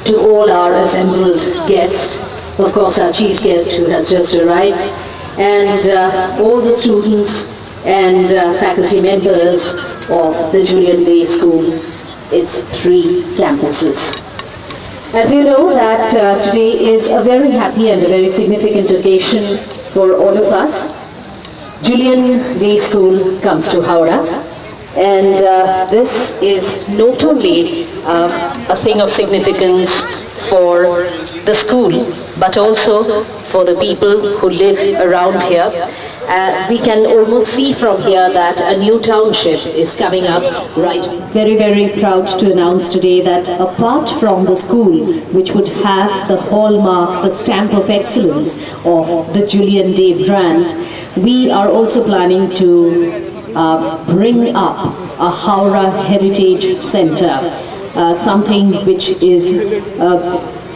to all our assembled guests, of course our chief guest who has just arrived, and all the students and faculty members of the Julien Day School, its 3 campuses. As you know that today is a very happy and a very significant occasion for all of us. Julien Day School comes to Howrah, and this is not only a thing of significance for the school, but also for the people who live around here. We can almost see from here that a new township is coming up, right? Very, very proud to announce today that apart from the school, which would have the hallmark, the stamp of excellence of the Julien Day brand, we are also planning to bring up a Howrah Heritage Center, something which is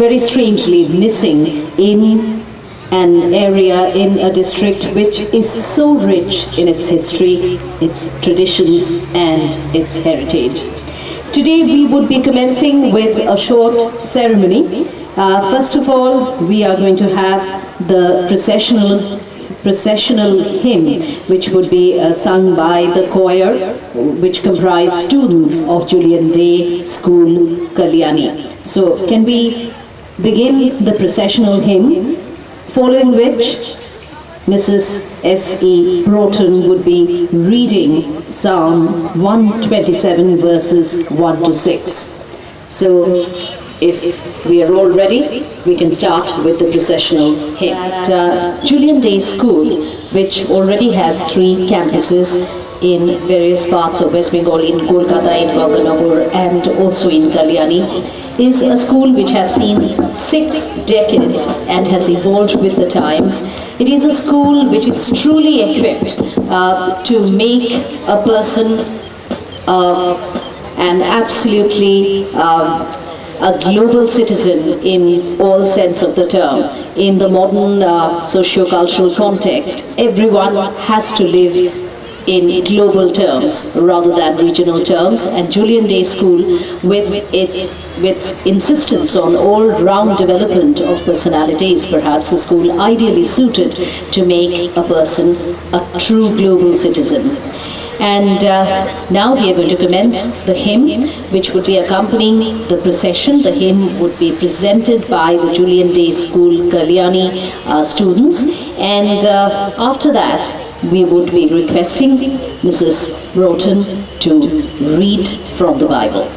very strangely missing in an area, in a district which is so rich in its history, its traditions and its heritage. Today we would be commencing with a short ceremony. First of all, we are going to have the processional hymn, which would be sung by the choir, which comprise students of Julien Day School, Kalyani. So can we begin the processional hymn, following which Mrs. S.E. Broughton would be reading Psalm 127 verses 1 to 6. So if we are all ready, we can start with the processional hymn. At Julien Day School, which already has 3 campuses in various parts of West Bengal, in Kolkata, in Ganganagar and also in Kalyani, is a school which has seen 6 decades and has evolved with the times. It is a school which is truly equipped to make a person an absolutely a global citizen in all sense of the term. In the modern socio-cultural context, everyone has to live in global terms rather than regional terms, and Julien Day School, with its insistence on all-round development of personalities, perhaps the school ideally suited to make a person a true global citizen. And now we are going to commence the hymn, which would be accompanying the procession. The hymn would be presented by the Julien Day School Kalyani students, and after that we would be requesting Mrs. Broughton to read from the Bible.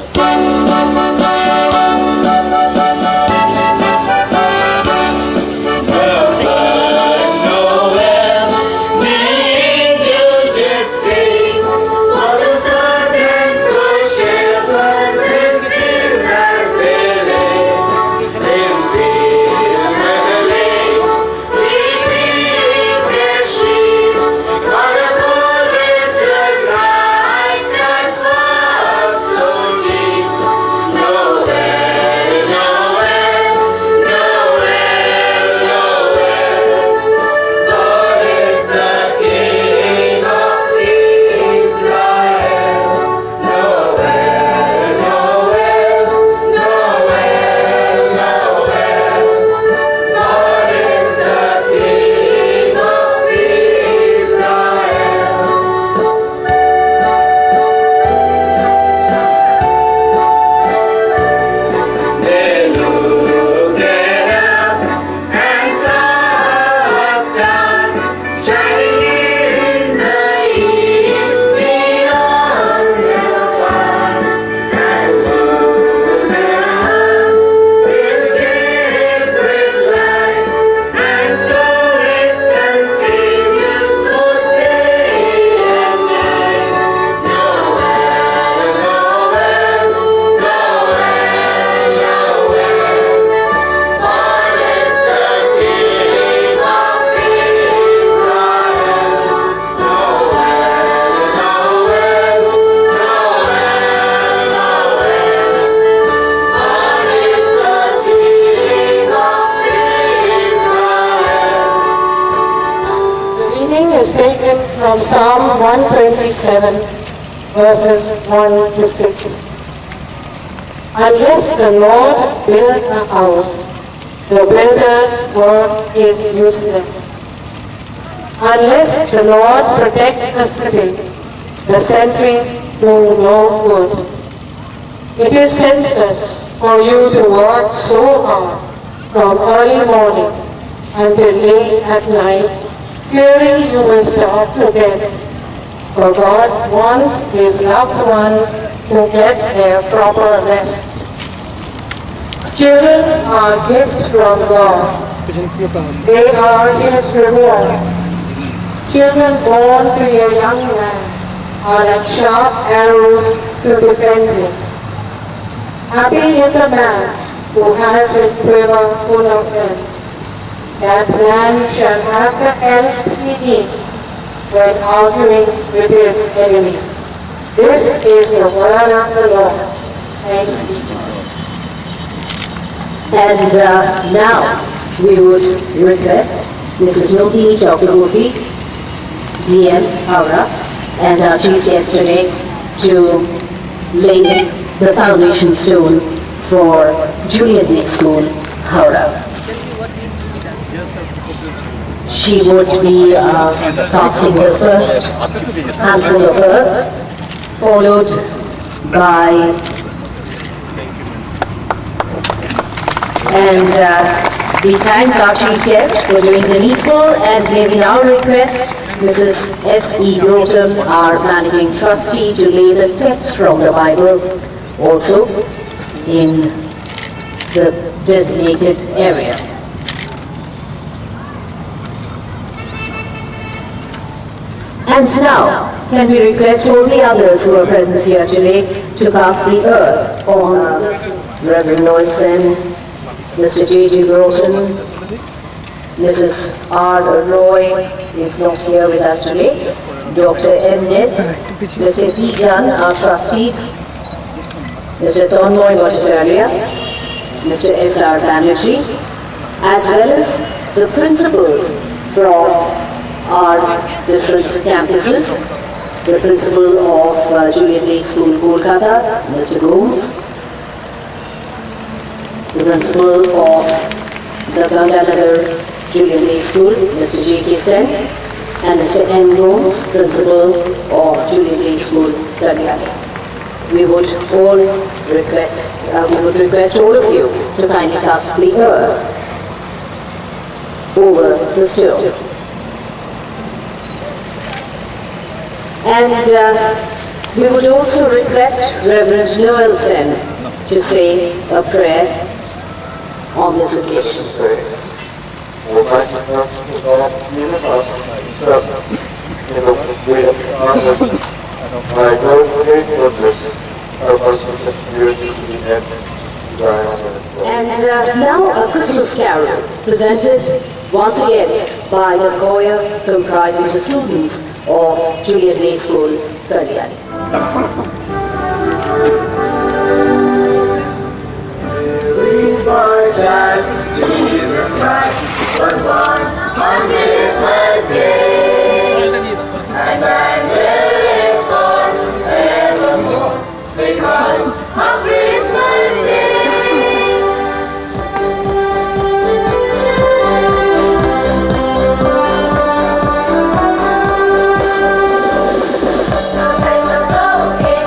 From Psalm 127, verses 1 to 6. Unless the Lord builds a house, the builder's work is useless. Unless the Lord protects the city, the sentry do no good. It is senseless for you to work so hard from early morning until late at night, fearing you will starve to death. For God wants His loved ones to get their proper rest. Children are a gift from God. They are His reward. Children born to a young man are like sharp arrows to defend him. Happy is the man who has his quiver full of them. That man shall have the help he needs when arguing with his enemies. This is the word of the Lord. Thanks be to God. And now we would request Mrs. Nodini Chakraborty, DM Howrah, and our chief guest today to lay the foundation stone for Julien Day School, Howrah. She would be casting the first handful of earth, followed by we thank our chief guest for doing the needful and giving our request Mrs. S.E. Groton, our managing trustee, to lay the text from the Bible also in the designated area. And now, can we request all the others who are present here today to cast the earth on Reverend Noelson, Mr. J.J. Groton, Mrs. R. Roy is not here with us today, Dr. M. Ness, Mr. E. Gunn, our trustees, Mr. Thornmoy Bhattacharya, Mr. S.R. Banerjee, as well as the principals from our different campuses, the principal of Julien Day School, Kolkata, Mr. Gomes, the principal of the Ganganagar Julien Day School, Mr. J.K. Sen, and Mr. N. Gomes, principal of Julien Day School, Kalyani. We would request all of you to kindly cast the earth over the stone. And we would also request Reverend Noelson to say a prayer on this occasion. Reminding us to God, even us myself, in the way of honor. I know great goodness, our most beautifully and And now a Christmas carol presented once again by a choir comprising the students of Julien Day School, Kalyani. My child, Jesus Christ was born on Christmas Day, and I will live forevermore because of Christmas Day. Now let us go in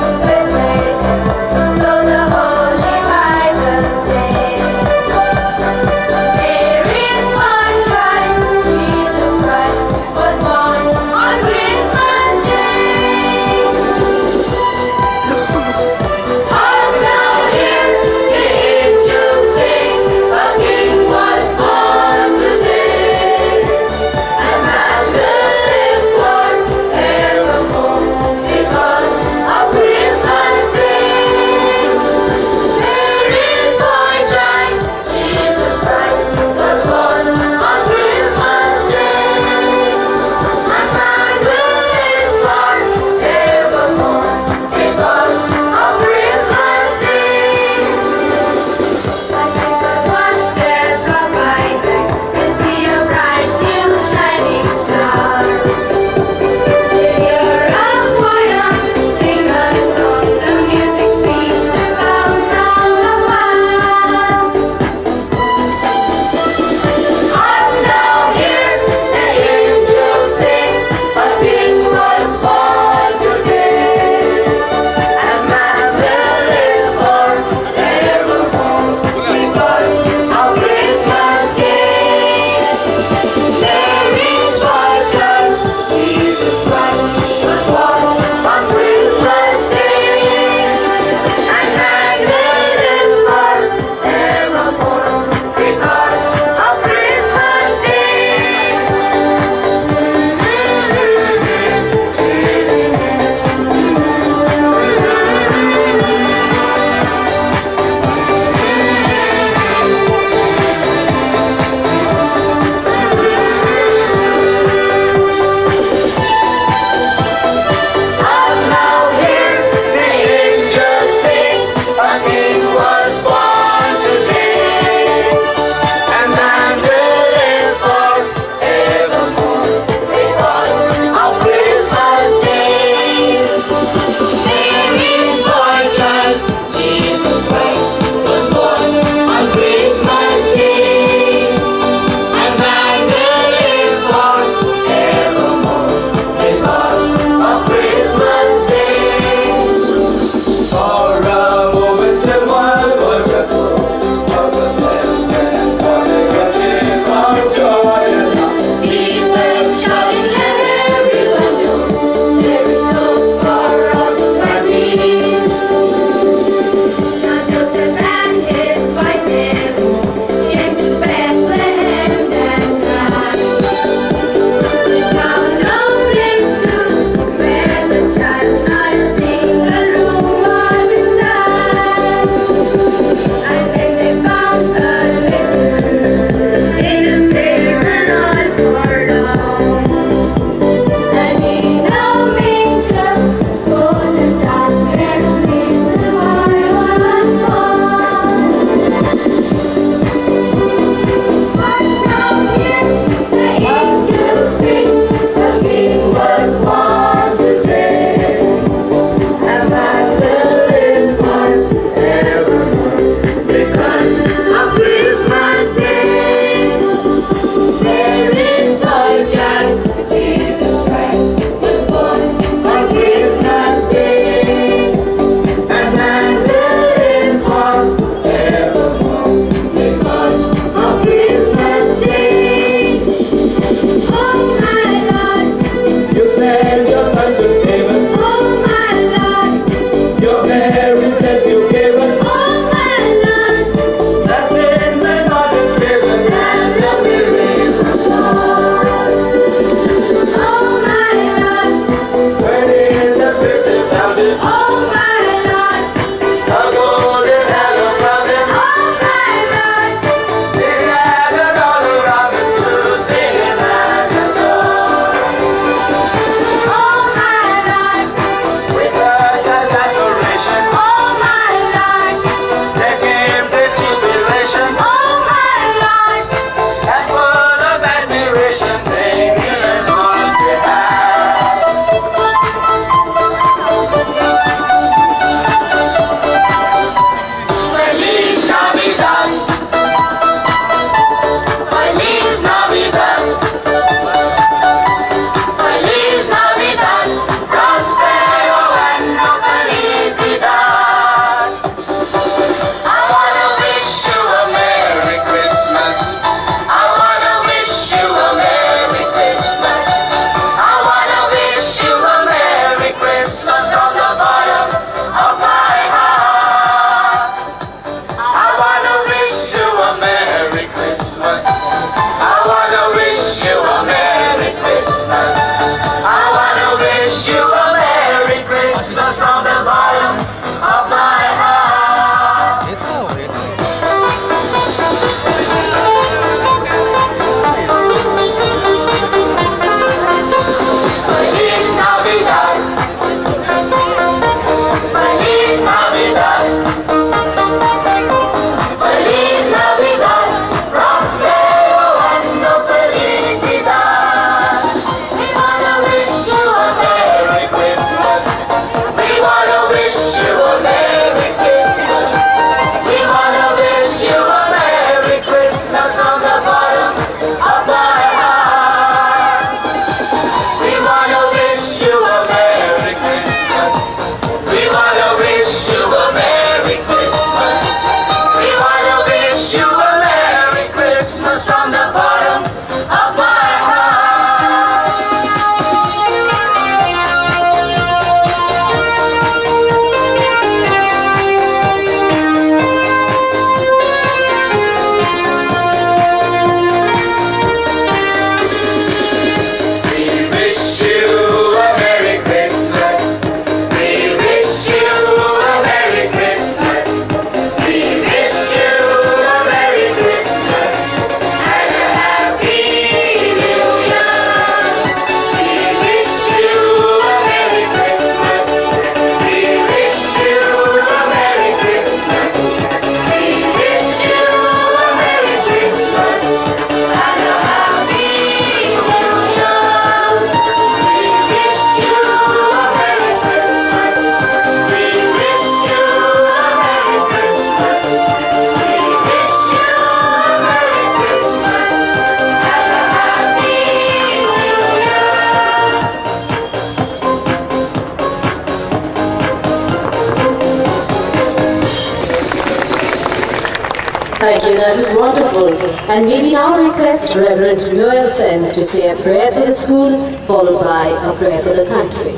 Thank you, that was wonderful. And may we now request Reverend Julien to say a prayer for the school, followed by a prayer for the country.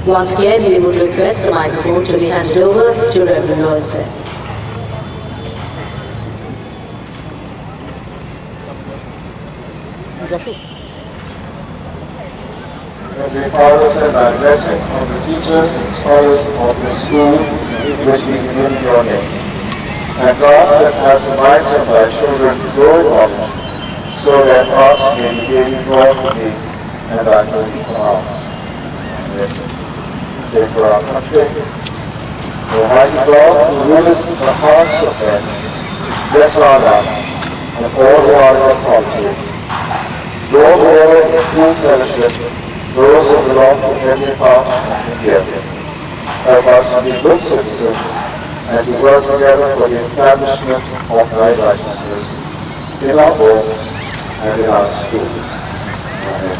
Once again, we would request the microphone to be handed over to Reverend Julien. Heavenly Father, send thy blessings on the teachers and scholars of this school, which we begin in your name. And grant that as the minds of thy children grow in knowledge, so their hearts may be daily drawn to thee and thy holy commands. Amen. Pray for our country. Almighty God, who rulest the hearts of men, bless our land and all who are in authority. Draw together in true fellowship those who belong to every part of India. Help us to be good citizens and to work together for the establishment of thy righteousness in our homes and in our schools. Amen.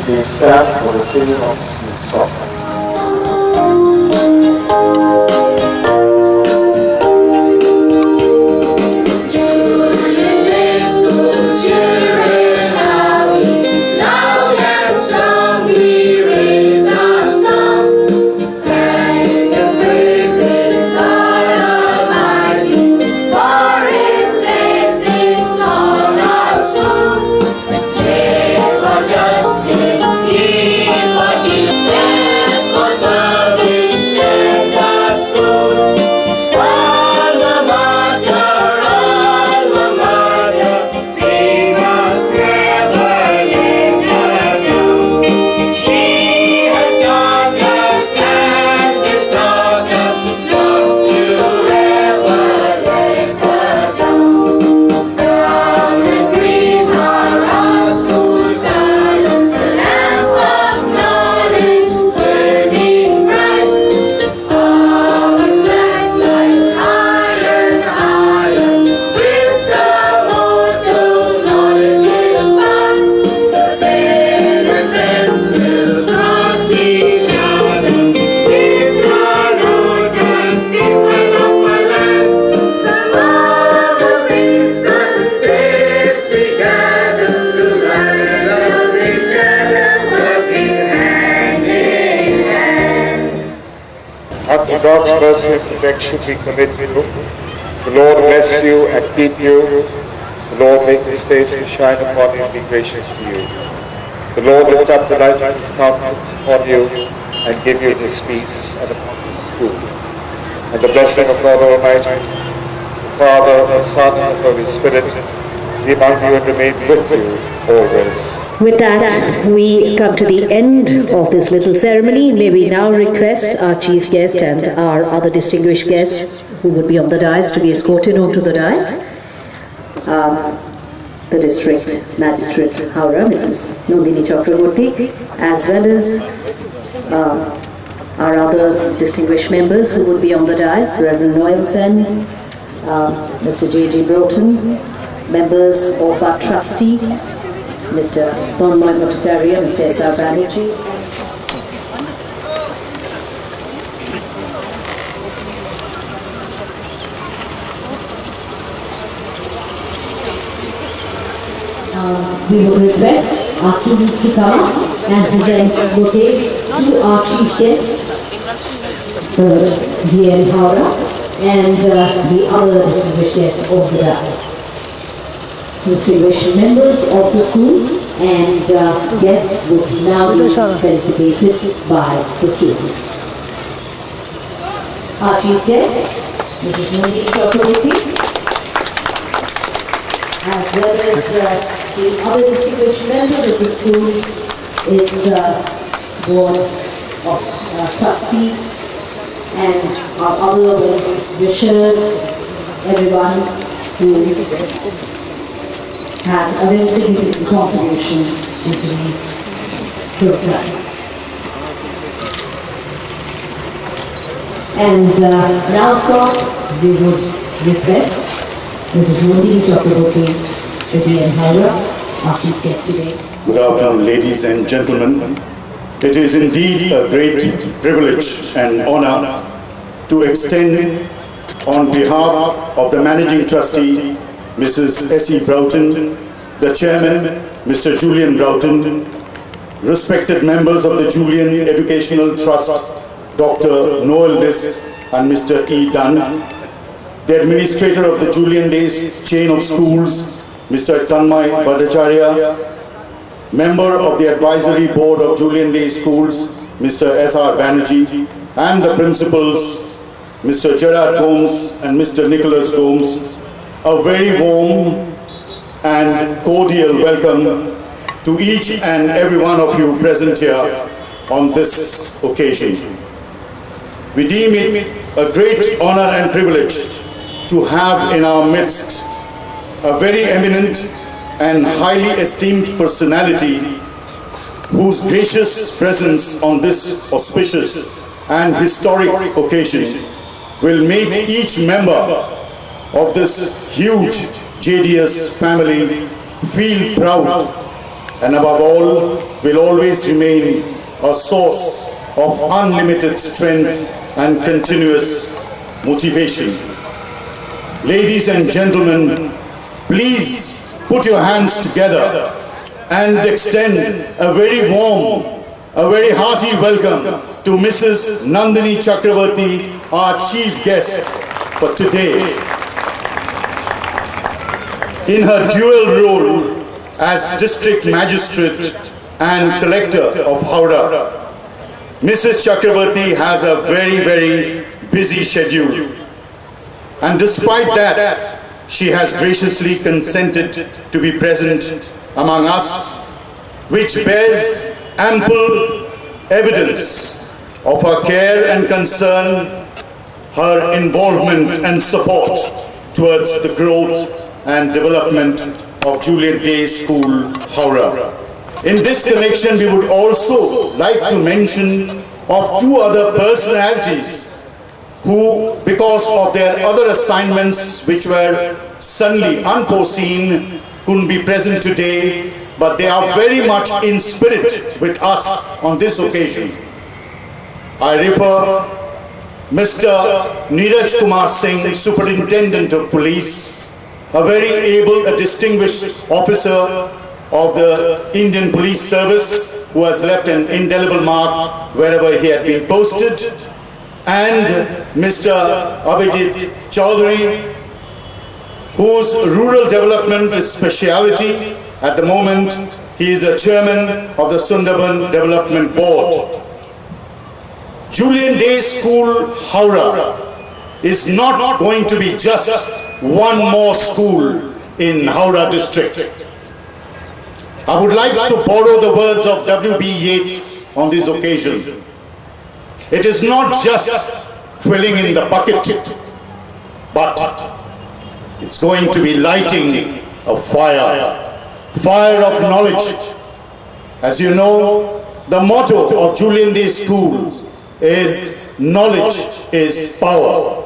Please stand for the singing of the school song. Unto God's mercy and protection we commit you. The Lord bless you and keep you. The Lord make his face to shine upon you and be gracious to you. The Lord lift up the light of his countenance upon you and give you his peace and upon his school. And the blessing of God Almighty, the Father, the Son, and the Holy Spirit, be among you and remain with you always. With that, we come to the end of this little ceremony. May we now request our chief guest and our other distinguished guests who would be on the dais to be escorted onto the dais. The District Magistrate Howrah, Mrs. Nandini Chakraborty, as well as our other distinguished members who would be on the dais, Reverend Noel Sen, Mr. J.G. Broughton, members of our trustee, Mr. Donmoy Bhattacharya, Mr. S.R. Banerjee. We would request our students to come up and present bouquets to our chief guest, D.M. Howrah, and the other distinguished guests of the dais. Distinguished members of the school and guests would now be felicitated by the students. Our chief guest, Mrs. Nandini Chakraborty, as well as the other distinguished members of the school, its board of trustees, and our other wishers, everyone who has a very significant contribution to today's program. And now, of course, we would request Mrs. Nandini Chakraborty, the D.M. Howrah, our chief guest today. Good afternoon, ladies and gentlemen. It is indeed a great privilege and honor to extend on behalf of the Managing Trustee, Mrs. S.E. Broughton, the Chairman, Mr. Julien Broughton, respected members of the Julien Educational Trust, Dr. Noel Liss and Mr. E. Dunn, the Administrator of the Julien Days Chain of Schools, Mr. Tanmay Bhattacharya, Member of the Advisory Board of Julien Day Schools, Mr. S.R. Banerjee, and the Principals, Mr. Gerard Gomes and Mr. Nicholas Gomes, a very warm and cordial welcome to each and every one of you present here on this occasion. We deem it a great honor and privilege to have in our midst a very eminent and highly esteemed personality whose gracious presence on this auspicious and historic occasion will make each member of this huge JDS family feel proud and above all will always remain a source of unlimited strength and continuous motivation. Ladies and gentlemen, please put your hands together and extend a very warm, a very hearty welcome to Mrs. Nandini Chakravarti, our chief guest for today. In her dual role as District Magistrate and Collector of Howrah, Mrs. Chakravarti has a very, very busy schedule. And despite that, she has graciously consented to be present among us, which bears ample evidence of her care and concern, her involvement and support towards the growth and development of Julien Day School, Howrah. In this connection, we would also like to mention of two other personalities who, because of their other assignments which were suddenly unforeseen, couldn't be present today, but they are very much in spirit with us on this occasion. I refer Mr. Neeraj Kumar Singh, Superintendent of Police, a very able, a distinguished officer of the Indian Police Service who has left an indelible mark wherever he had been posted, and Mr. Abhijit Chaudhary, whose rural development is speciality. At the moment, he is the chairman of the Sundarban Development Board. Julien Day School, Howrah, is not going to be just one more school in Howrah district. I would like to borrow the words of W.B. Yeats on this occasion. It is not just filling in the bucket, but it's going to be lighting a fire of knowledge. As you know, the motto of Julien Day School is knowledge is power.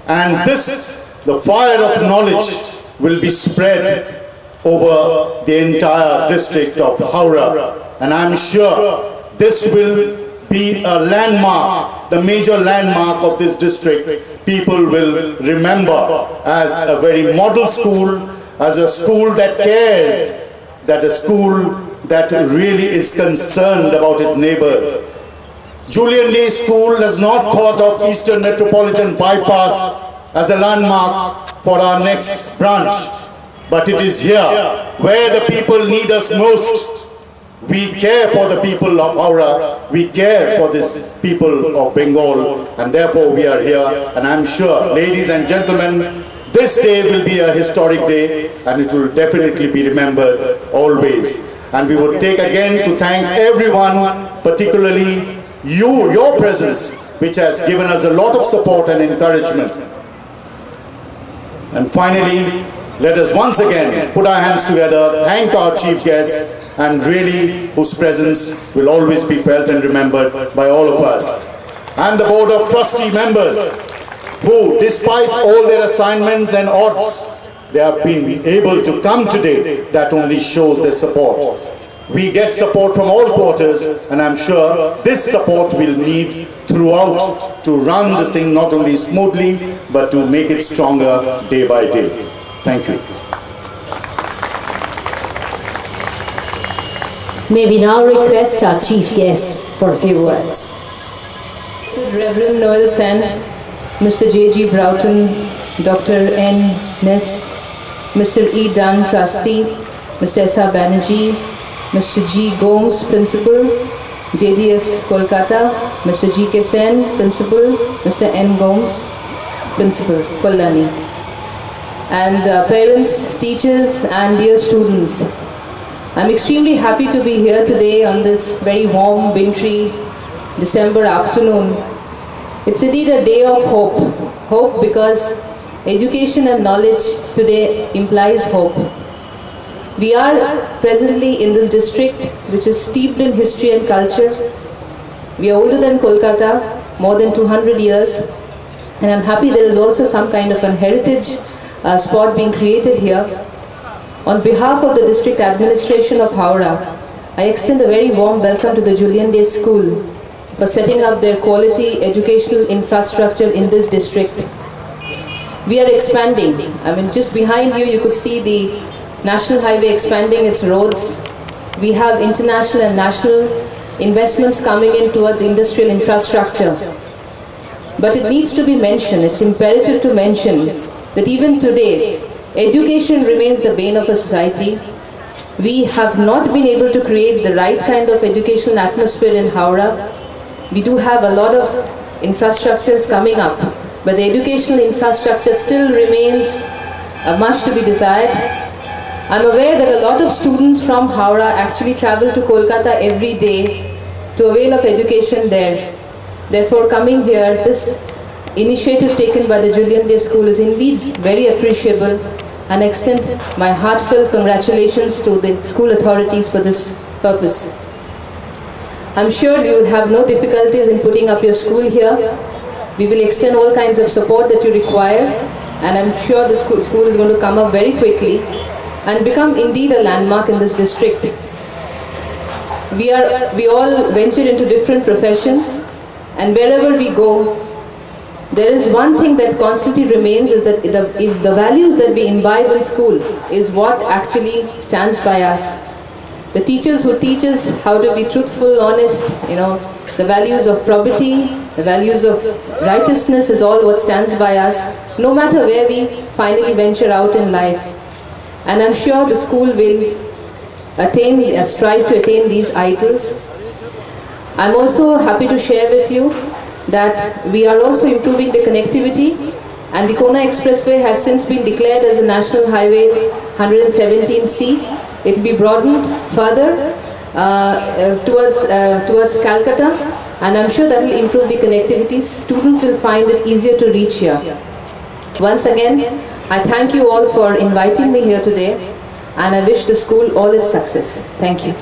And this, the fire of knowledge, will be spread over the entire district of Howrah. And I'm sure this will be a landmark, the major landmark of this district. People will remember as a very model school, as a school that cares, that a school that really is concerned about its neighbors. Julien Day School has not thought of Eastern Metropolitan Bypass as a landmark for our next branch, but it is here where the people need us most. We care for the people of Howrah, we care for this people of Bengal, and therefore we are here. And I'm sure, ladies and gentlemen, this day will be a historic day and it will definitely be remembered always. And we would take again to thank everyone, particularly you, your presence, which has given us a lot of support and encouragement. And finally, let us once again put our hands together, thank our chief guests, and really whose presence will always be felt and remembered by all of us. And the Board of Trustee members, who, despite all their assignments and odds, they have been able to come today. That only shows their support. We get support from all quarters, and I'm sure this support will need throughout to run this thing not only smoothly, but to make it stronger day by day. Thank you. May we now request our chief guest for a few words. Reverend Noel Sen, Mr. J.G. Broughton, Dr. N. Ness, Mr. E. Dunn, Trustee, Mr. S.R. Banerjee, Mr. G. Gomes, Principal, JDS Kolkata, Mr. G.K. Sen, Principal, Mr. N. Gomes, Principal, Kolani, and parents, teachers, and dear students. I'm extremely happy to be here today on this very warm, wintry December afternoon. It's indeed a day of hope. Hope because education and knowledge today implies hope. We are presently in this district which is steeped in history and culture. We are older than Kolkata, more than 200 years, and I'm happy there is also some kind of an heritage spot being created here. On behalf of the district administration of Howrah, I extend a very warm welcome to the Julien Day School for setting up their quality educational infrastructure in this district. We are expanding. I mean, just behind you, you could see the National Highway expanding its roads. We have international and national investments coming in towards industrial infrastructure. But it needs to be mentioned, it's imperative to mention that even today, education remains the bane of a society. We have not been able to create the right kind of educational atmosphere in Howrah. We do have a lot of infrastructures coming up, but the educational infrastructure still remains much to be desired. I'm aware that a lot of students from Howrah actually travel to Kolkata every day to avail of education there. Therefore, coming here, this initiative taken by the Julien Day School is indeed very appreciable, and I extend my heartfelt congratulations to the school authorities for this purpose. I'm sure you will have no difficulties in putting up your school here. We will extend all kinds of support that you require, and I'm sure the school is going to come up very quickly and become indeed a landmark in this district. We all venture into different professions, and wherever we go, there is one thing that constantly remains, is that the values that we imbibe in school is what actually stands by us. The teachers who teach us how to be truthful, honest, the values of probity, the values of righteousness is all what stands by us, no matter where we finally venture out in life. And I'm sure the school will strive to attain these ideals. I'm also happy to share with you that we are also improving the connectivity, and the Kona Expressway has since been declared as a National Highway 117C. It will be broadened further towards Calcutta, and I'm sure that will improve the connectivity. Students will find it easier to reach here. Once again, I thank you all for inviting me here today, and I wish the school all its success. Thank you.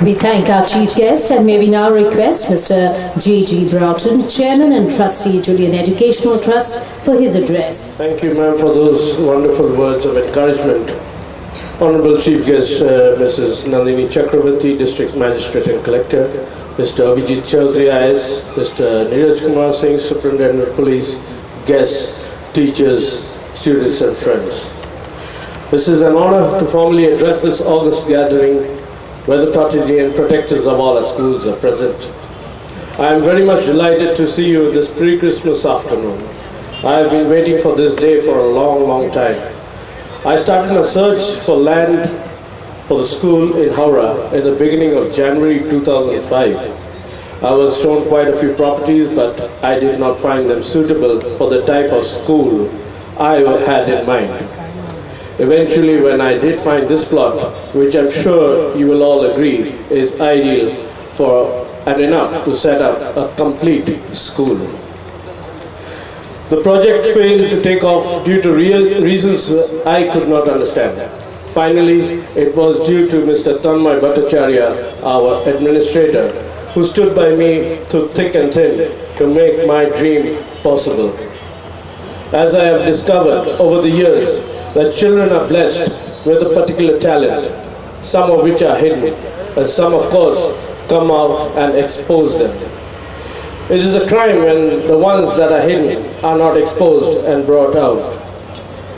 We thank our chief guest, and may we now request Mr. J.G. Broughton, Chairman and Trustee, Julien Educational Trust, for his address. Thank you, ma'am, for those wonderful words of encouragement. Honorable Chief Guest, Mrs. Nandini Chakravarti, District Magistrate and Collector, Mr. Abhijit Chaudhary, IS, Mr. Neeraj Kumar Singh, Superintendent of Police, guests, teachers, students and friends. This is an honor to formally address this August gathering where the protege and protectors of all our schools are present. I am very much delighted to see you this pre-Christmas afternoon. I have been waiting for this day for a long, long time. I started a search for land for the school in Howrah in the beginning of January 2005. I was shown quite a few properties, but I did not find them suitable for the type of school I had in mind. Eventually, when I did find this plot, which I'm sure you will all agree is ideal for and enough to set up a complete school. The project failed to take off due to reasons I could not understand. Finally, it was due to Mr. Tanmay Bhattacharya, our administrator, who stood by me through thick and thin to make my dream possible. As I have discovered over the years that children are blessed with a particular talent, some of which are hidden, Some, of course, come out and expose them. It is a crime when the ones that are hidden are not exposed and brought out.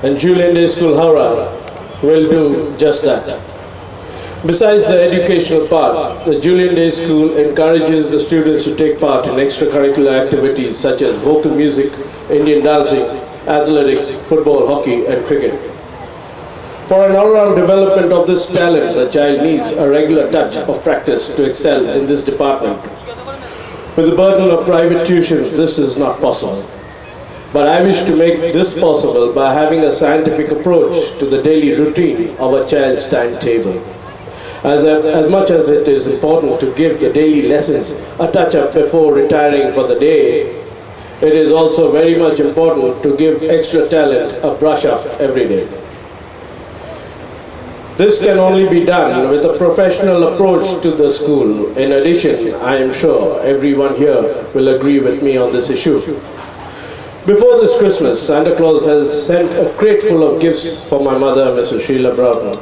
And Julien Day School Howrah will do just that. Besides the educational part, the Julien Day School encourages the students to take part in extracurricular activities such as vocal music, Indian dancing, athletics, football, hockey, and cricket. For an all-round development of this talent, the child needs a regular touch of practice to excel in this department. With the burden of private tuitions, this is not possible. But I wish to make this possible by having a scientific approach to the daily routine of a child's timetable. As much as it is important to give the daily lessons a touch-up before retiring for the day, it is also very much important to give extra talent a brush-up every day. This can only be done with a professional approach to the school. In addition, I am sure everyone here will agree with me on this issue. Before this Christmas, Santa Claus has sent a crate full of gifts for my mother, Mrs. Sheila Broughton,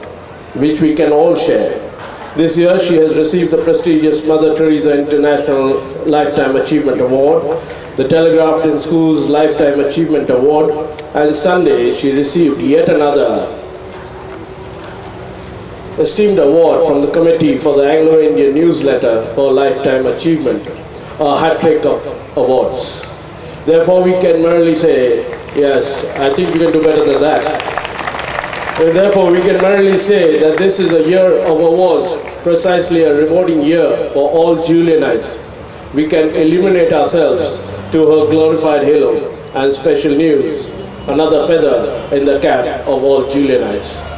which we can all share. This year, she has received the prestigious Mother Teresa International Lifetime Achievement Award, the Telegraphed in Schools Lifetime Achievement Award, and Sunday, she received yet another esteemed award from the Committee for the Anglo-Indian Newsletter for Lifetime Achievement, a hat-trick of awards. Therefore, we can merely say, yes, I think you can do better than that. And therefore, we can merely say that this is a year of awards, precisely a rewarding year for all Julienites. We can illuminate ourselves to her glorified halo and special news, another feather in the cap of all Julienites.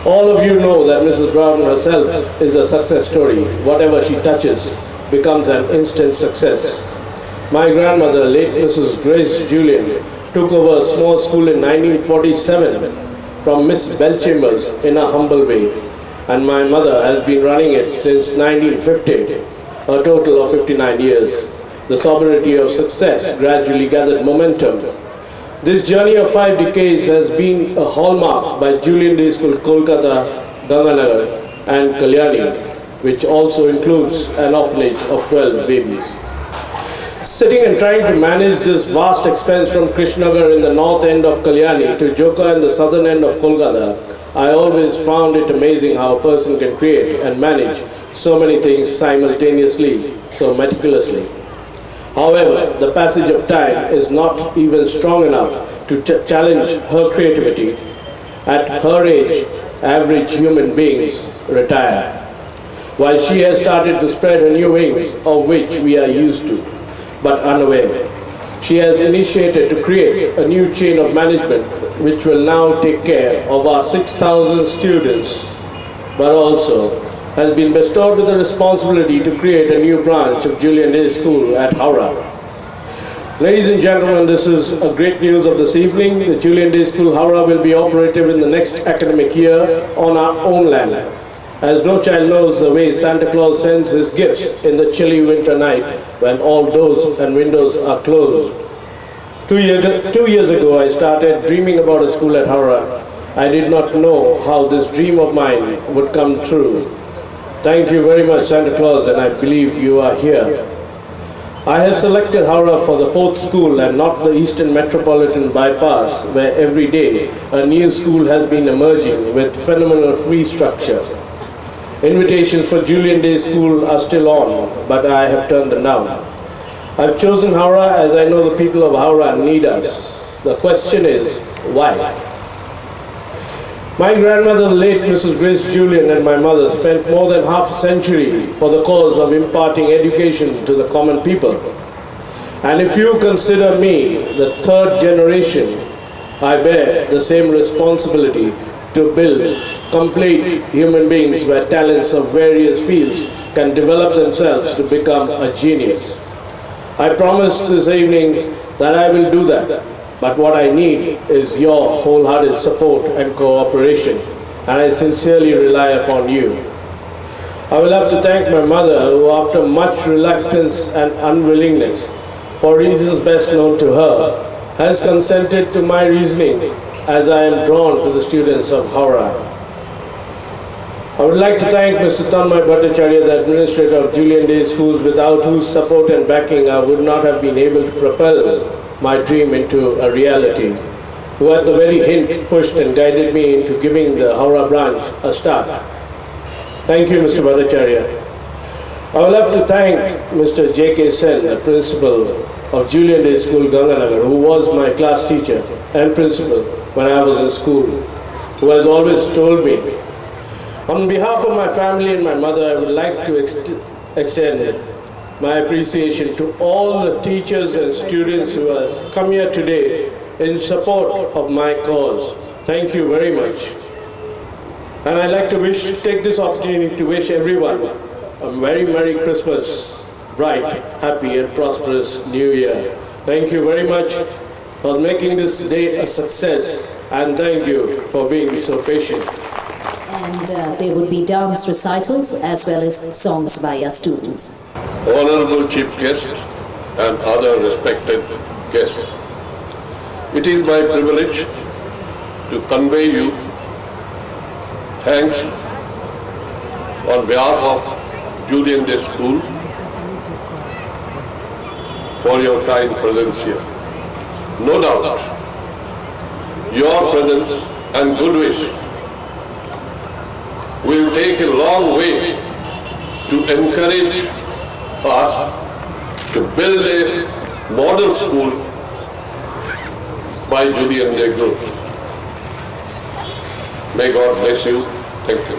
All of you know that Mrs. Broughton herself is a success story. Whatever she touches becomes an instant success. My grandmother, late Mrs. Grace Julien, took over a small school in 1947 from Miss Belchambers in a humble way, and my mother has been running it since 1950, a total of 59 years. The sovereignty of success gradually gathered momentum. This journey of 5 decades has been a hallmark by Julien Day School Kolkata, Ganganagar and Kalyani, which also includes an orphanage of 12 babies. Sitting and trying to manage this vast expense from Krishnagar in the north end of Kalyani to Joka in the southern end of Kolkata, I always found it amazing how a person can create and manage so many things simultaneously, so meticulously. However, the passage of time is not even strong enough to challenge her creativity. At her age, average human beings retire, while she has started to spread her new wings, of which we are used to, but unaware. She has initiated to create a new chain of management which will now take care of our 6,000 students, but also has been bestowed with the responsibility to create a new branch of Julien Day School at Howrah. Ladies and gentlemen, this is a great news of this evening. The Julien Day School Howrah will be operative in the next academic year on our own land. As no child knows the way Santa Claus sends his gifts in the chilly winter night when all doors and windows are closed. 2 years ago, I started dreaming about a school at Howrah. I did not know how this dream of mine would come true. Thank you very much, Santa Claus, and I believe you are here. I have selected Howrah for the 4th school and not the Eastern Metropolitan Bypass, where every day a new school has been emerging with phenomenal free structure. Invitations for Julien Day School are still on, but I have turned them down. I've chosen Howrah as I know the people of Howrah need us. The question is, why? My grandmother, the late Mrs. Grace Julien, and my mother spent more than half a century for the cause of imparting education to the common people. And if you consider me the 3rd generation, I bear the same responsibility to build complete human beings where talents of various fields can develop themselves to become a genius. I promise this evening that I will do that. But what I need is your wholehearted support and cooperation, and I sincerely rely upon you. I will have to thank my mother, who after much reluctance and unwillingness, for reasons best known to her, has consented to my reasoning as I am drawn to the students of Howrah. I would like to thank Mr. Tanmay Bhattacharya, the administrator of Julien Day Schools, without whose support and backing I would not have been able to propel my dream into a reality, who at the very hint pushed and guided me into giving the Howrah branch a start. Thank you, Mr. Bhattacharya. I will have to thank Mr. J.K. Sen, the principal of Julien Day School, Ganganagar, who was my class teacher and principal when I was in school, who has always told me. On behalf of my family and my mother, I would like to extend my appreciation to all the teachers and students who have come here today in support of my cause. Thank you very much. And I'd like to take this opportunity to wish everyone a very Merry Christmas, bright, happy and prosperous New Year. Thank you very much for making this day a success, and thank you for being so patient. And there would be dance recitals as well as songs by our students. Honorable Chief Guest and other respected guests, it is my privilege to convey you thanks on behalf of Julien Day School for your kind presence here. No doubt, your presence and good wish will take a long way to encourage us to build a model school by Julien Day Group. May God bless you. Thank you.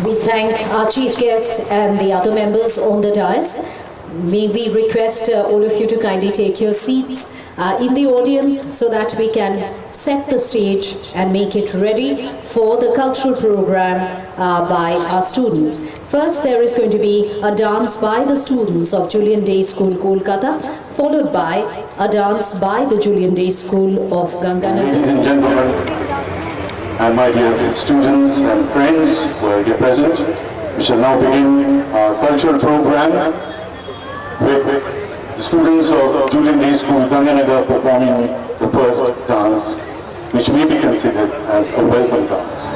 We thank our chief guest and the other members on the dais. May we request all of you to kindly take your seats in the audience so that we can set the stage and make it ready for the cultural program by our students. First, there is going to be a dance by the students of Julien Day School, Kolkata, followed by a dance by the Julien Day School of Ganganagar. Ladies and gentlemen, and my dear students and friends who are here present, we shall now begin our cultural program with the students of Julien Day School, Ganganagar, performing the first dance, which may be considered as a welcome dance.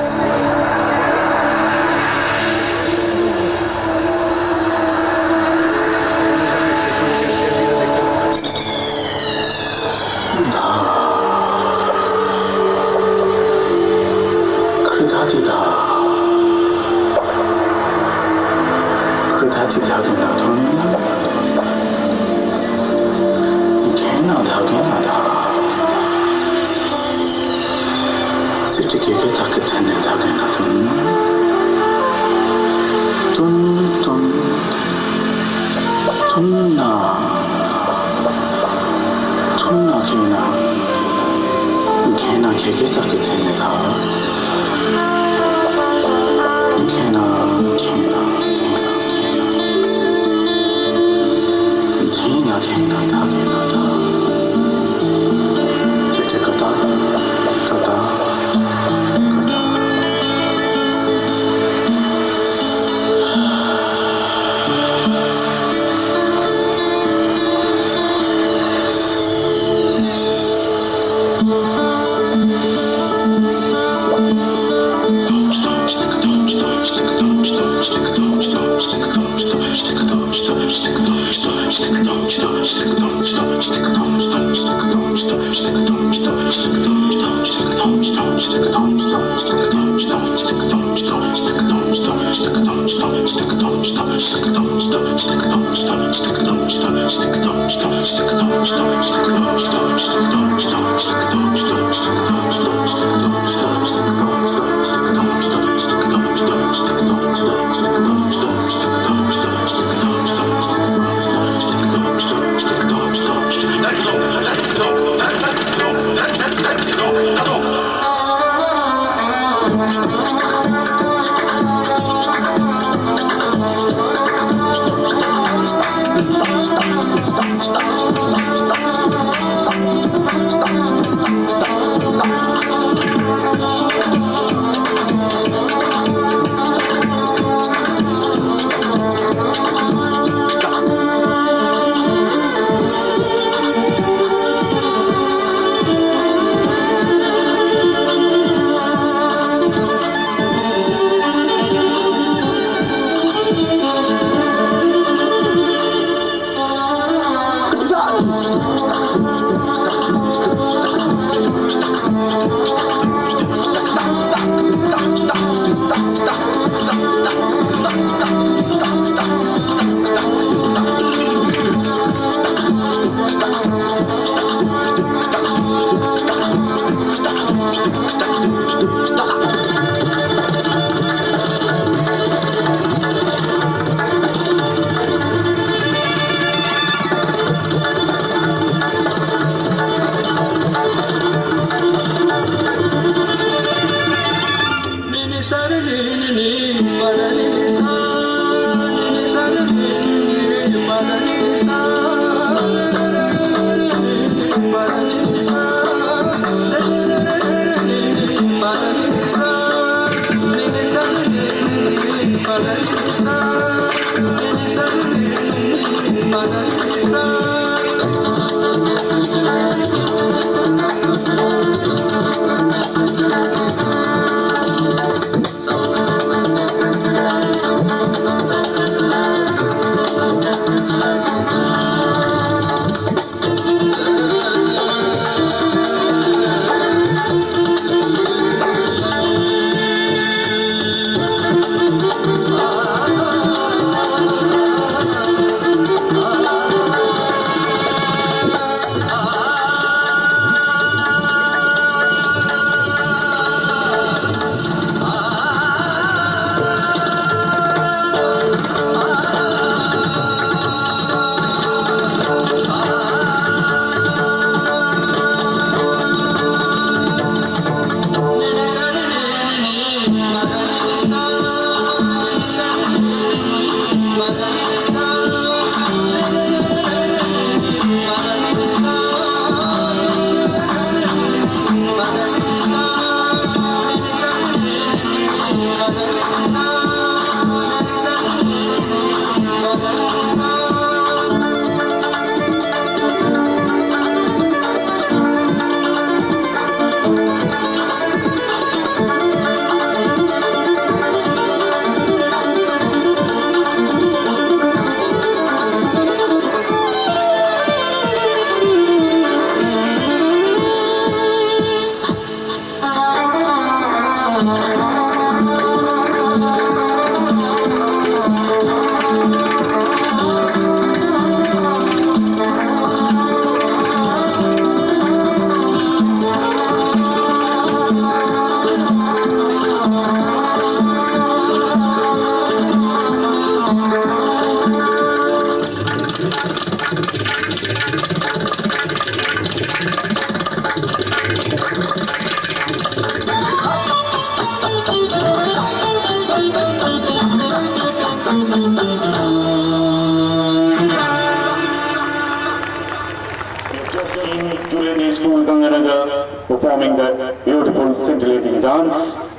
seen Julien Day School Ganganagar performing that beautiful scintillating dance.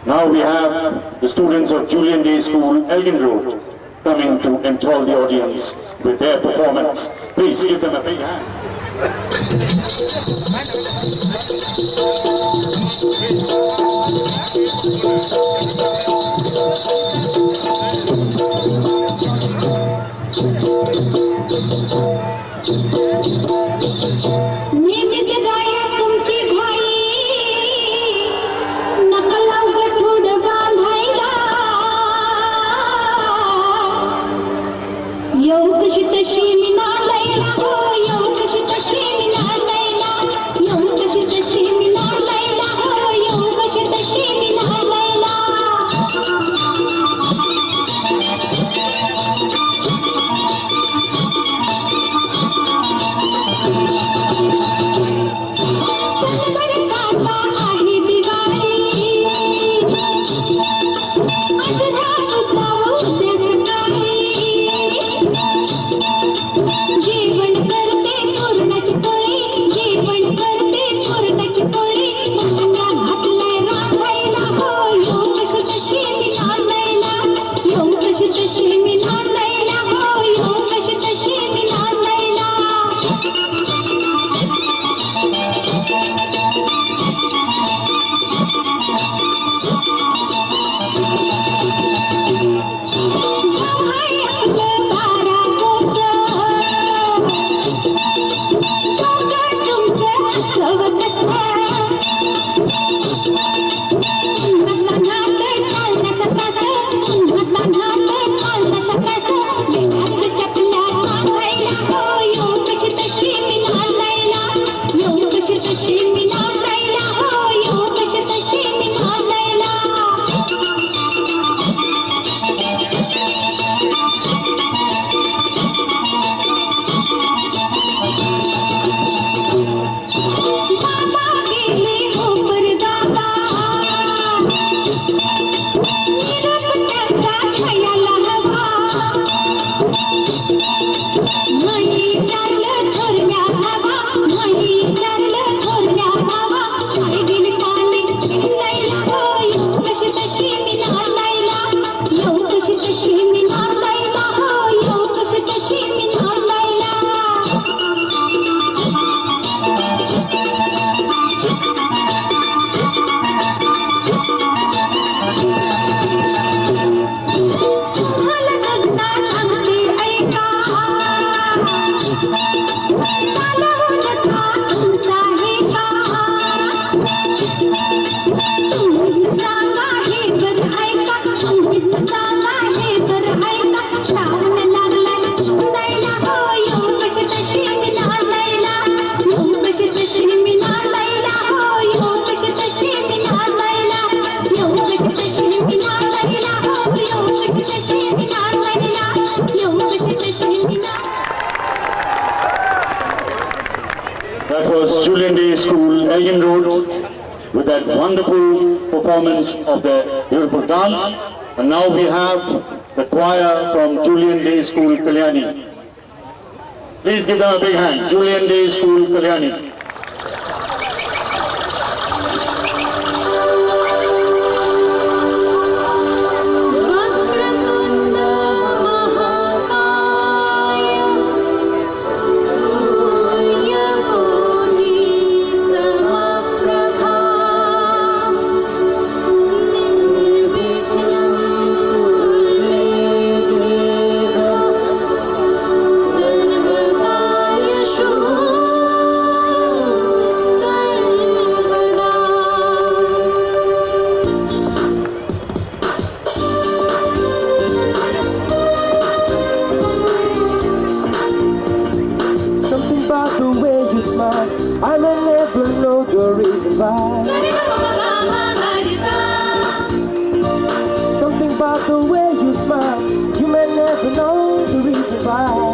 Now we have the students of Julien Day School Elgin Road coming to enthrall the audience with their performance. Please give them a big hand. That was Julien Day School, Elgin Road, with that wonderful performance of their beautiful dance. And now we have the choir from Julien Day School, Kalyani. Please give them a big hand. Julien Day School, Kalyani. I may never know the reason why. Something about the way you smile, you may never know the reason why.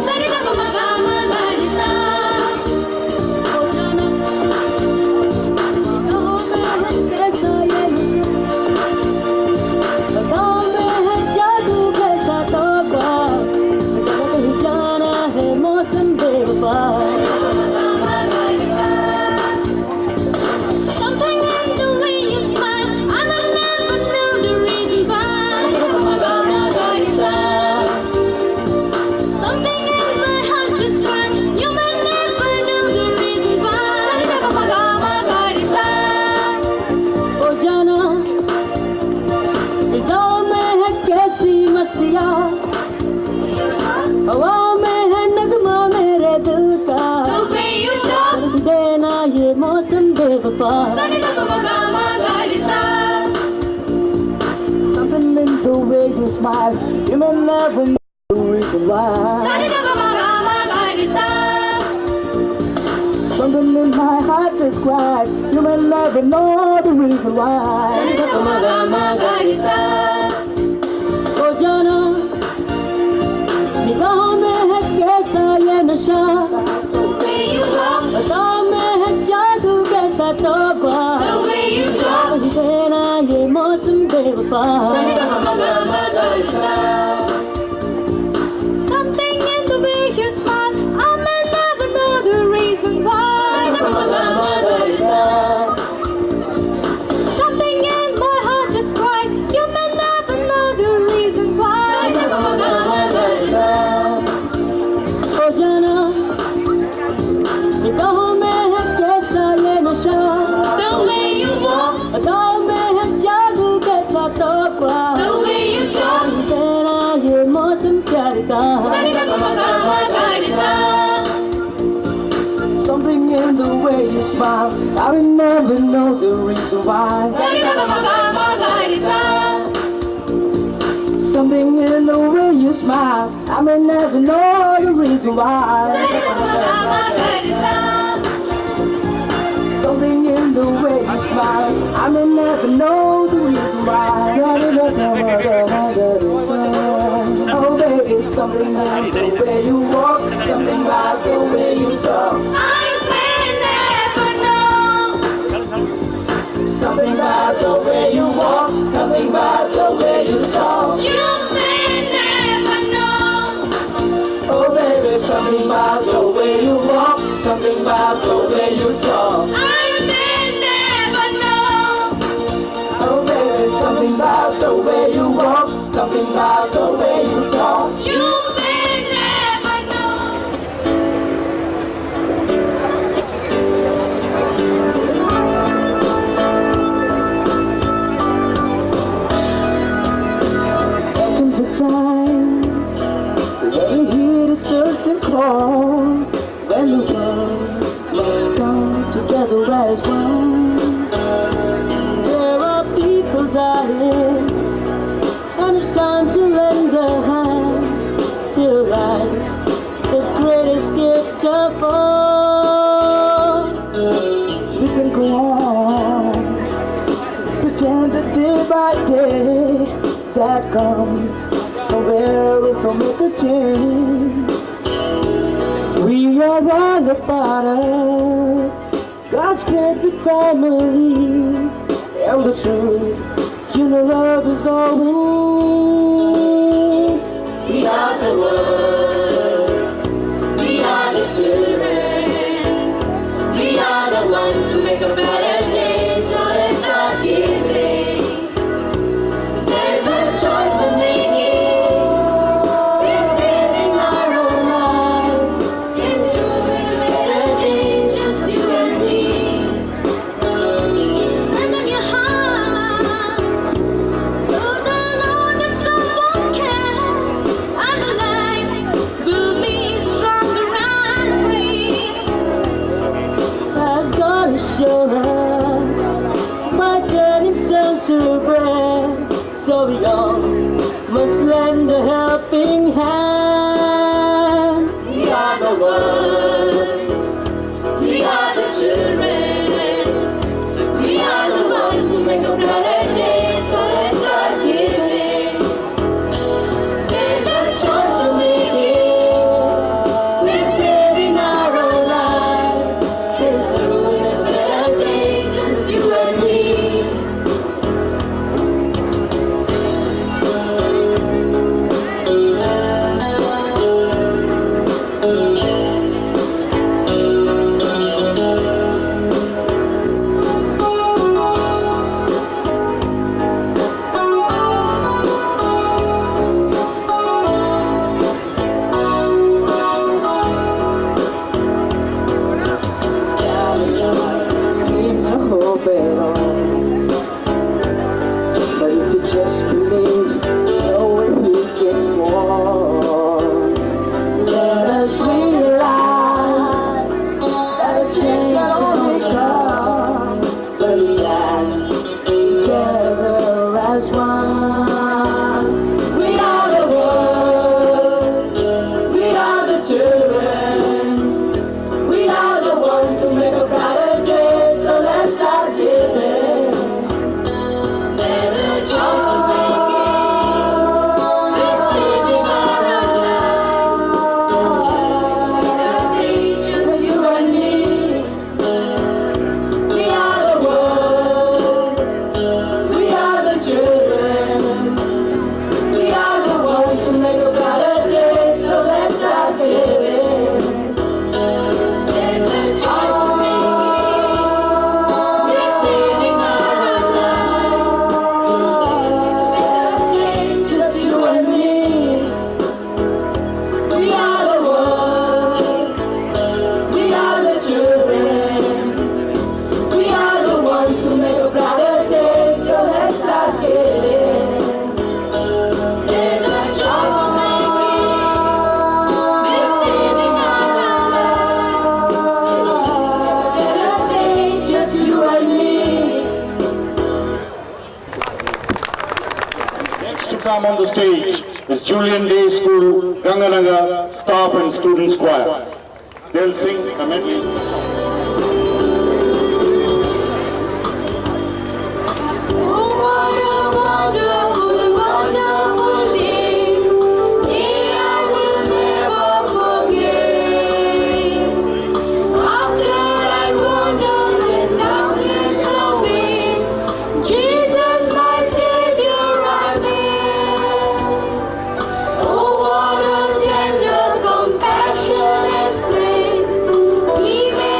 मौसम बेवफा Something in the way you smile, you may never know the reason why. Something in my heart just cried, you may never know the reason why. Oh Jana, निगाहों में है कैसा ये नशा, बताओ में है जादू कैसा तौबा, तेरा ये मौसम बेवफा. Something in the way you smile, I may never know the reason why. Something in my heart just cried, you may never know the reason why. Oh Jana, निगाहों में है कैसा ये नशा, The way you walk, बताओ में है जादू कैसा तौबा, the way you talk, तेरा ये मौसम प्यार का. Something in the way you smile, I will never know the reason why. Something in the way you smile, I may never know the reason why. Something in the way you smile, I may never know the reason why. Oh baby, something in the way you walk, something about the way you talk. Something about the way you walk, something about the way you talk. Oh baby, something about the way you walk, something about the way you talk. Oh baby, something about the way you walk, something about the way you talk. There comes a time when you hear a certain call, when the world must come together as one. There are people dying, and it's time to lend a hand to life, the greatest gift of all. We can go on, pretend that day by day that comes somewhere else will make a change. We are all a part of God's great big family, and the truth, you know, love is all we need. We are the world, we are the children, we are the ones who make a better day, so let's start giving. There's no choice we're making, we're saving our own lives. It's true, we'll make a day, just you and me. Send them your heart, so they'll know that someone cares, and the life will be stronger and free. As God has shown us by turning stones to bread, so we all must lend a helping hand. We are the world, we are the children, we are the ones who make a better day, so let's start giving. There's no choice we're making, we're saving our own lives. It's true, we'll make a better day, just you and me. Seems to hope along, but if you just believe, there's no way we can fall. Let us realize that a change can only come come on the stage is Julien Day School, Ganganaga staff and students choir. They'll sing a medley. Compassionate friend, even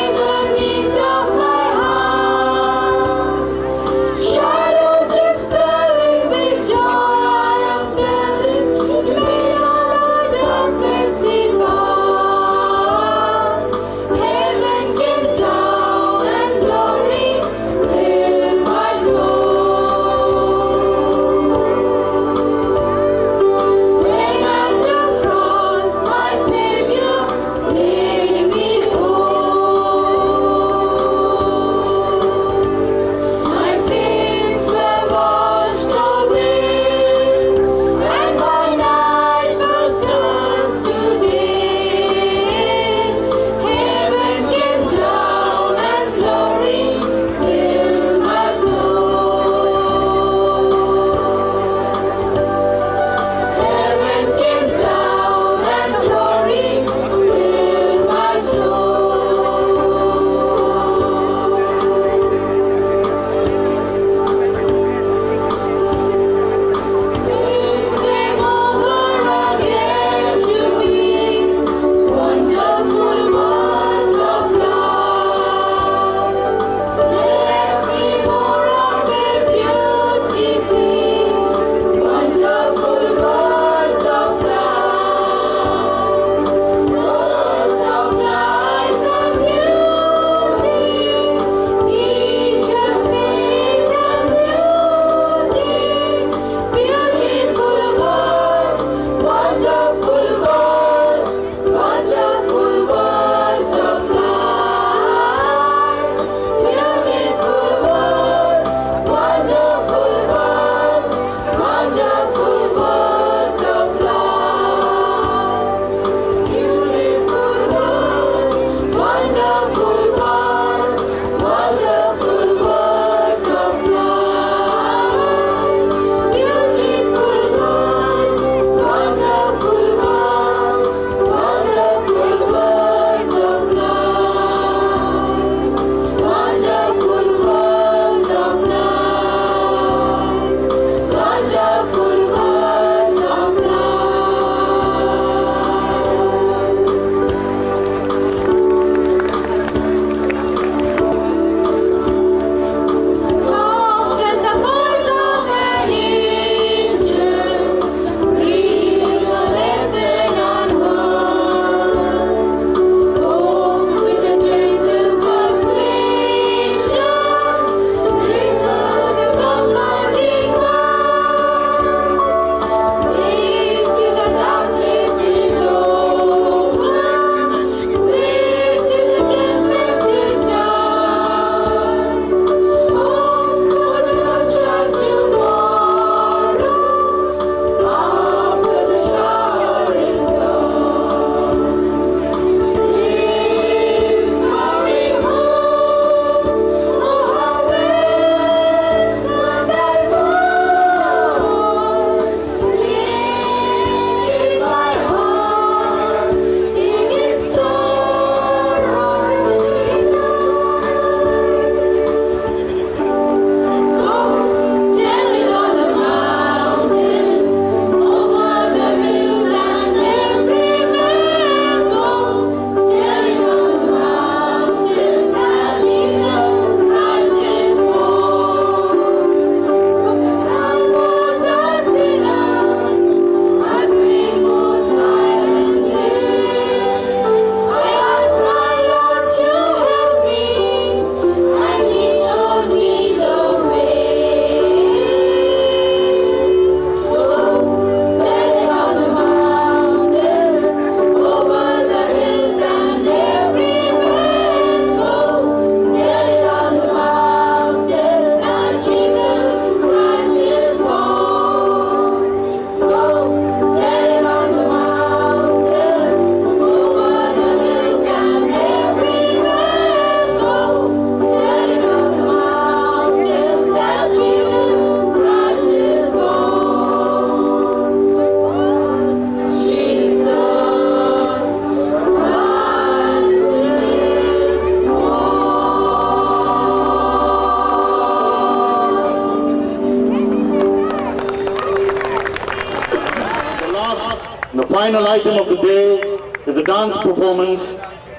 final item of the day is a dance performance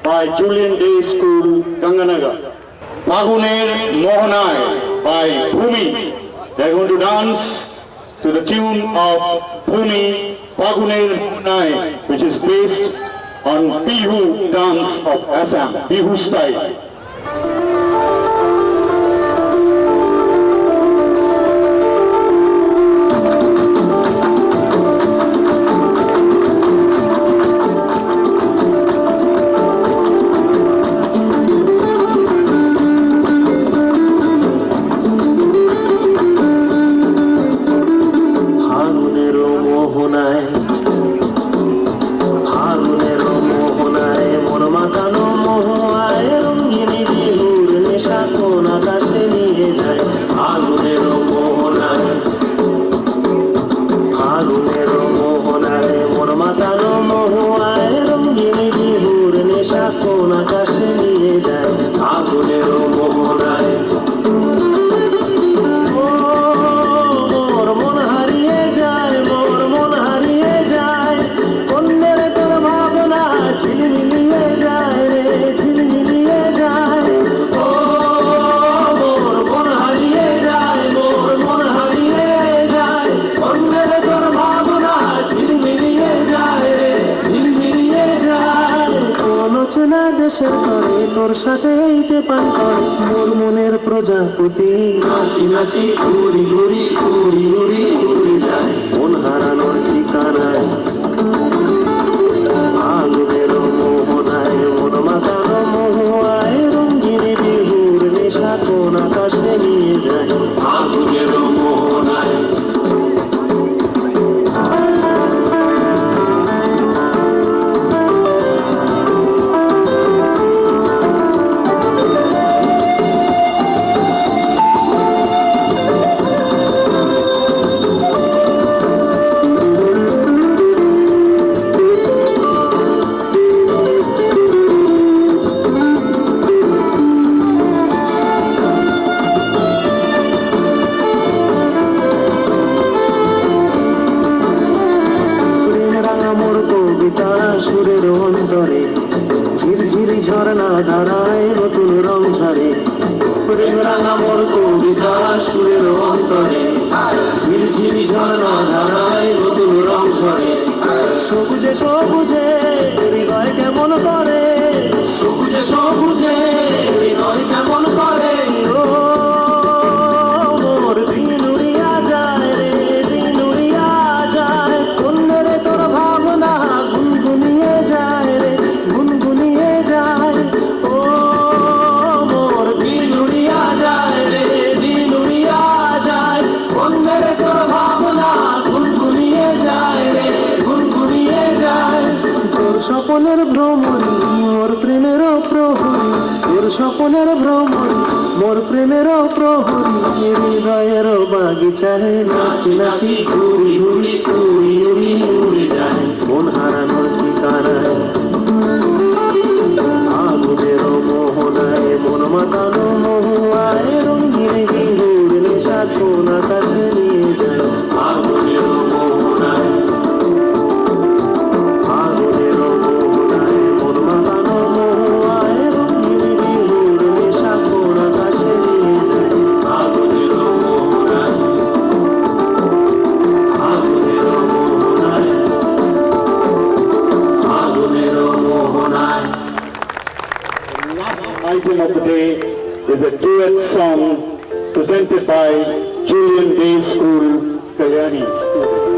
by Julien Day School, Ganganagar. Paguner Mohanai by Bhumi. They're going to dance to the tune of Bhumi Paguner Mohanai, which is based on Bihu dance of Assam, Bihu style. তোর সাথে এইতে পান করে মোর মনের প্রজাপতি নাচি নাচি ঘুরি ঘুরি ঘুরি ঘুরি ঘুরি যায় মন হারানোর ঠিকানায় আগুনের মোহনায় মন মাতানো মোহায় রঙিন বিহুর নেশা কোন আকাশে নিয়ে যায় আগুনের মোহনায় সুরের অন্তরে ঝিরঝিরি ঝর্ণা ধারায় নতুন রং ঝরে প্রেম রাঙা মোর কবিতা সুরের অন্তরে ঝিরঝিরি ঝর্ণা ধারায় নতুন রং ঝরে সবুজে সবুজে হৃদয় কেমন করে সবুজে সবুজে হৃদয় কেমন করে ও মোর দিন উড়িয়া যায় রে দিন উড়িয়া যায় কন্যা রে তোর ভাবনা গুনগুনিয়ে যায় রে গুনগুনিয়ে যায় ও মোর দিন উড়িয়া যায় রে দিন উড়িয়া যায় কন্যা রে তোর ভাবনা গুনগুনিয়ে যায় রে গুনগুনিয়ে যায় তোর স্বপ্নের ভ্রমণী মোর প্রেমের প্রহরী তোর স্বপ্নের ভ্রমণী মোর প্রেমের প্রহরী হৃদয়ের বাগিচায় নাচি নাচি ঘুরি ঘুরি উড়ি উড়ি উড়ে যায় মন হারানোর ঠিকানায় আগুনের মোহনায় মন মাতানো মোহায় রঙিন বিহুর নেশা কোন আকাশে নিয়ে যায় আগুনের মোহনায় আগুনের মোহনায় মন মাতানো মোহায় রঙিন বিহুর নেশা কোন আকাশে নিয়ে যায় আগুনের মোহনায় আগুনের মোহনায় আগুনের মোহনায় Last item of the day is a duet song presented by Julien Day School, Kalyani students.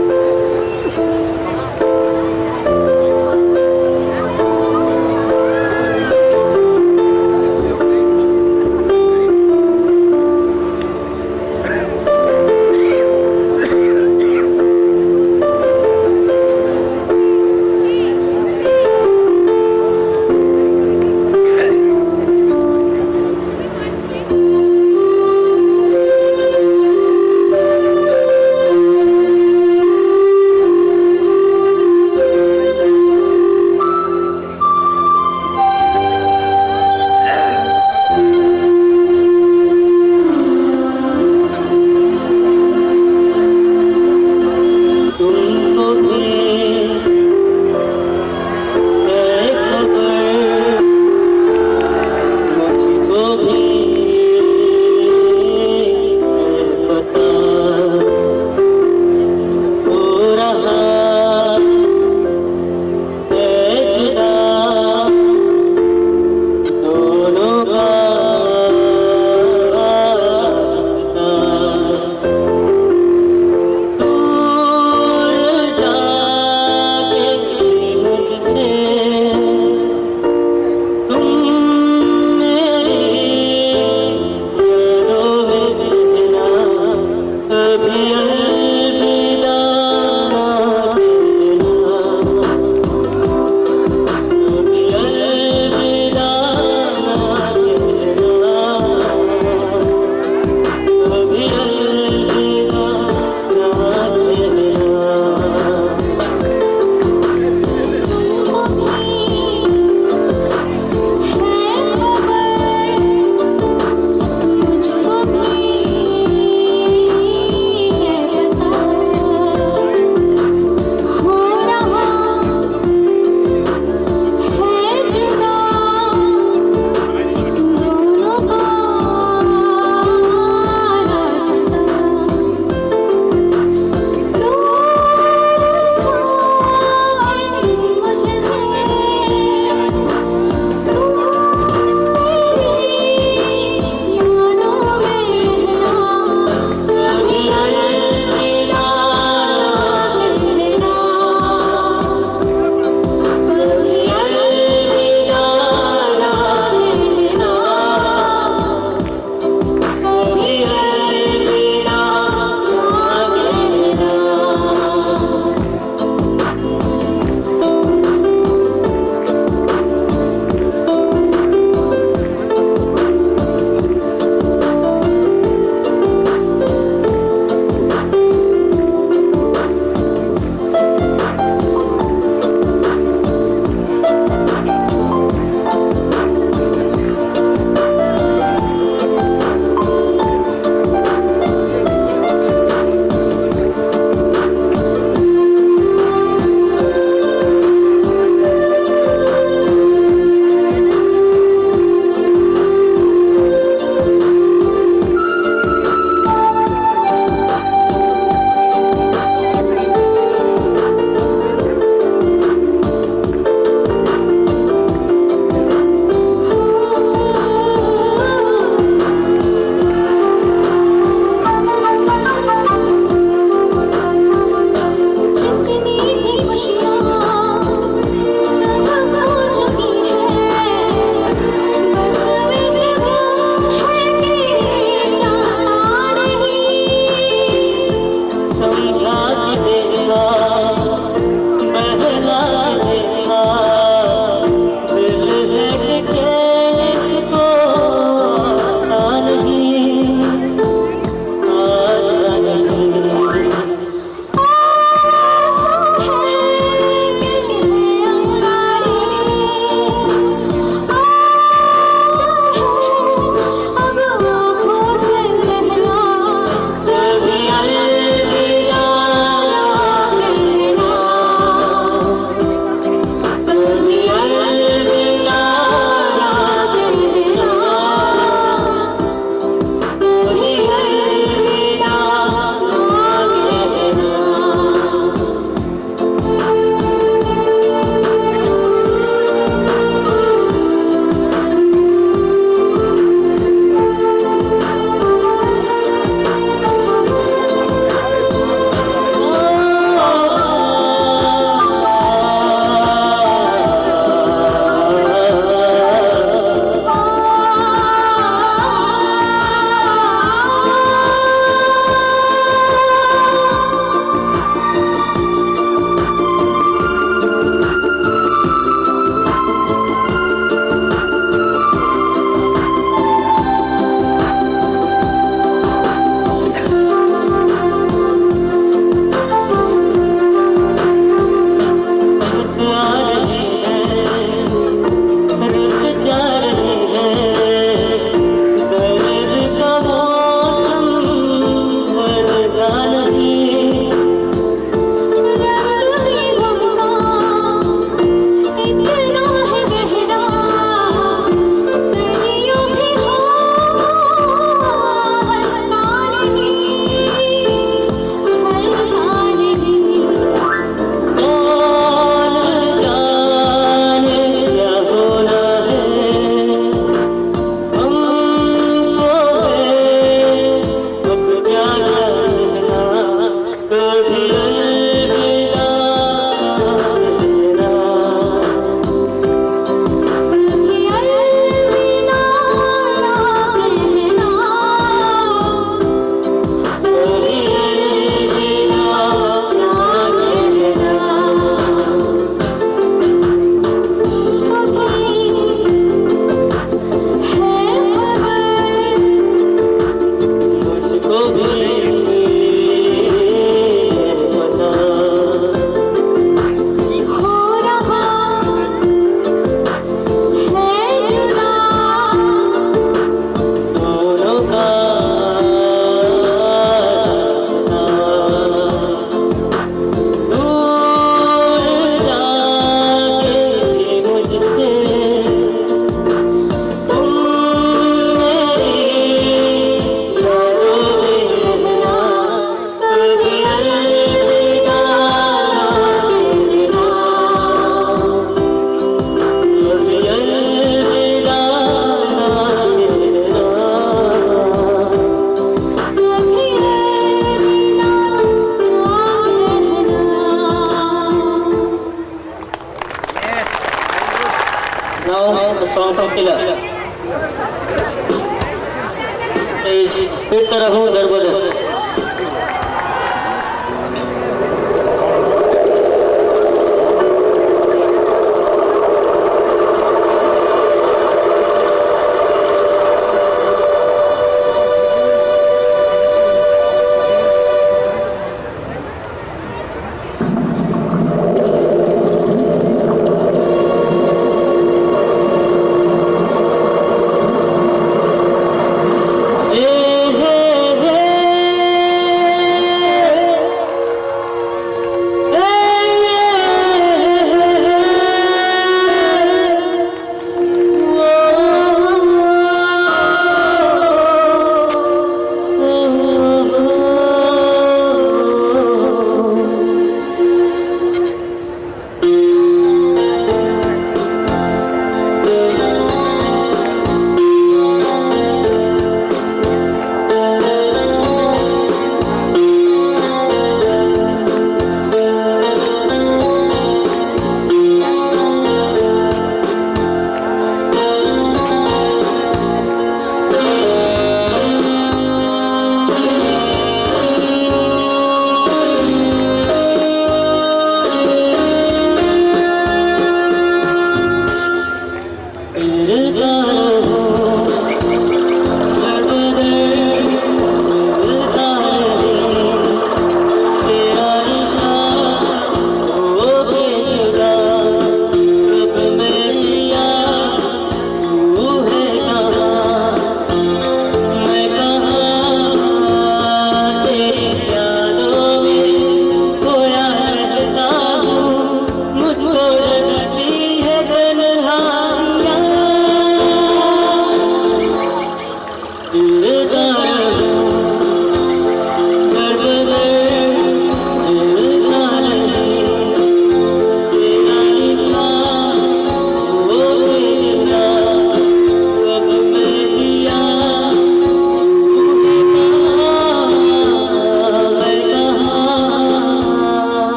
तेईस फिरता रहूं दर बदर